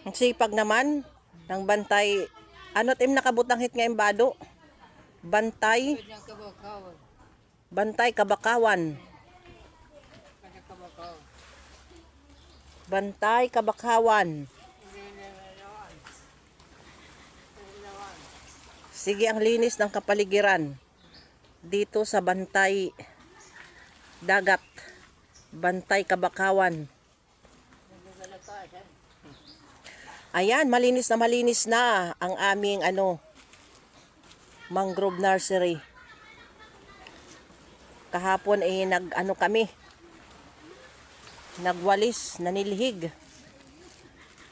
Ang sipag naman ng bantay. Ano tim nakabutang hit nga imbado? Bantay, Kanya kabakawan. bantay kabakawan. Kanya kabakawan. Bantay kabakawan. Nilalawan. Nilalawan. Sige ang linis ng kapaligiran dito sa bantay dagat. Bantay kabakawan. Nilalapasan. Ayan, malinis na ang aming mangrove nursery. Kahapon kami. Nagwalis, nanilhig.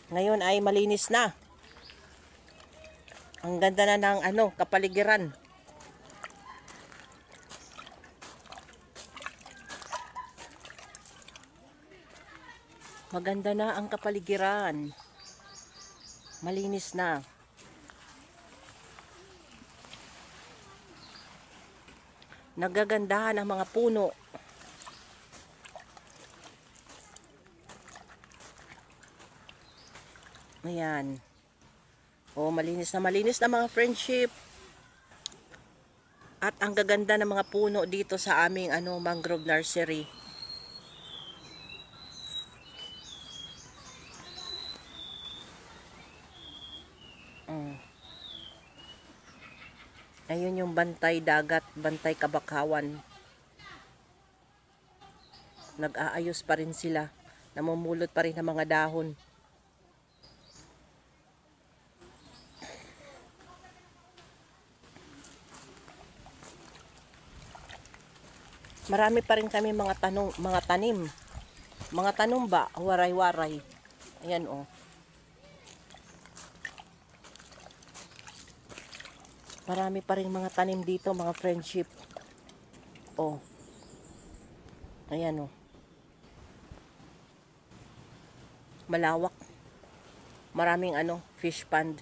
Ngayon ay malinis na. Ang ganda na ng kapaligiran. Maganda na ang kapaligiran. Malinis na. Nagagandahan ang mga puno. Ayan. Oh, malinis na mga friendship. At ang gaganda ng mga puno dito sa aming mangrove nursery. Ayun yung bantay dagat, bantay kabakawan. Nag-aayos pa rin sila. Namumulot pa rin ng mga dahon. Marami pa rin kami mga tanim. Mga tanim ba? Waray-waray. Ayan oh. Marami pa rin mga tanim dito, mga friendship. Oh. Ayan oh. Malawak. Maraming fish pond.